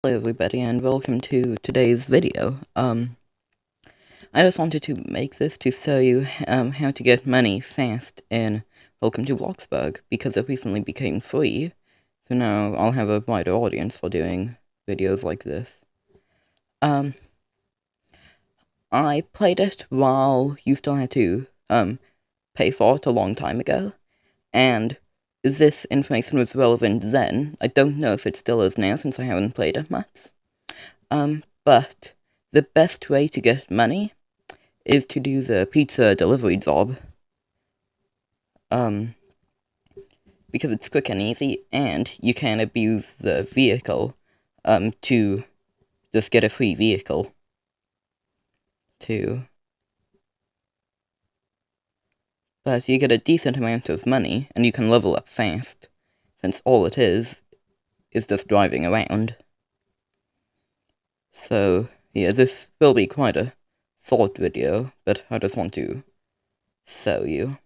Hello everybody and welcome to today's video. I just wanted to make this to show you how to get money fast in Welcome to Bloxburg, because it recently became free, so now I'll have a wider audience for doing videos like this. I played it while you still had to pay for it a long time ago, and this information was relevant then. I don't know if it still is now since I haven't played it much. But the best way to get money is to do the pizza delivery job. Because it's quick and easy, and you can abuse the vehicle, to just get a free vehicle. But you get a decent amount of money, and you can level up fast, since all it is just driving around. So, yeah, this will be quite a short video, but I just want to show you.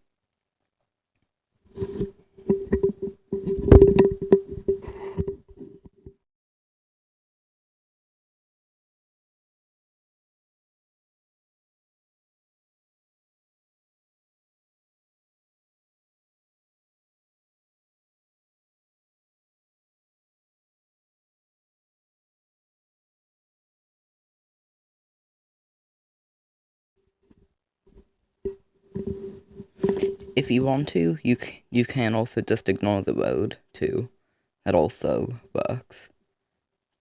If you want to, you can also just ignore the road, too. That also works.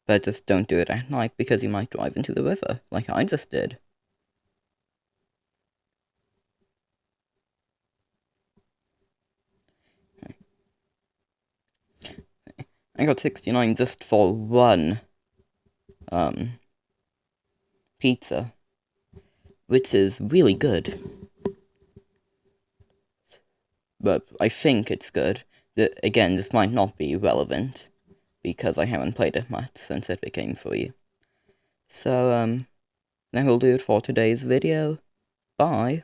But just don't do it at night, because you might drive into the river, like I just did. I got 69 just for one, pizza, which is really good. But I think it's good. Again, this might not be relevant, because I haven't played it much since it became free. So, that will do it for today's video. Bye.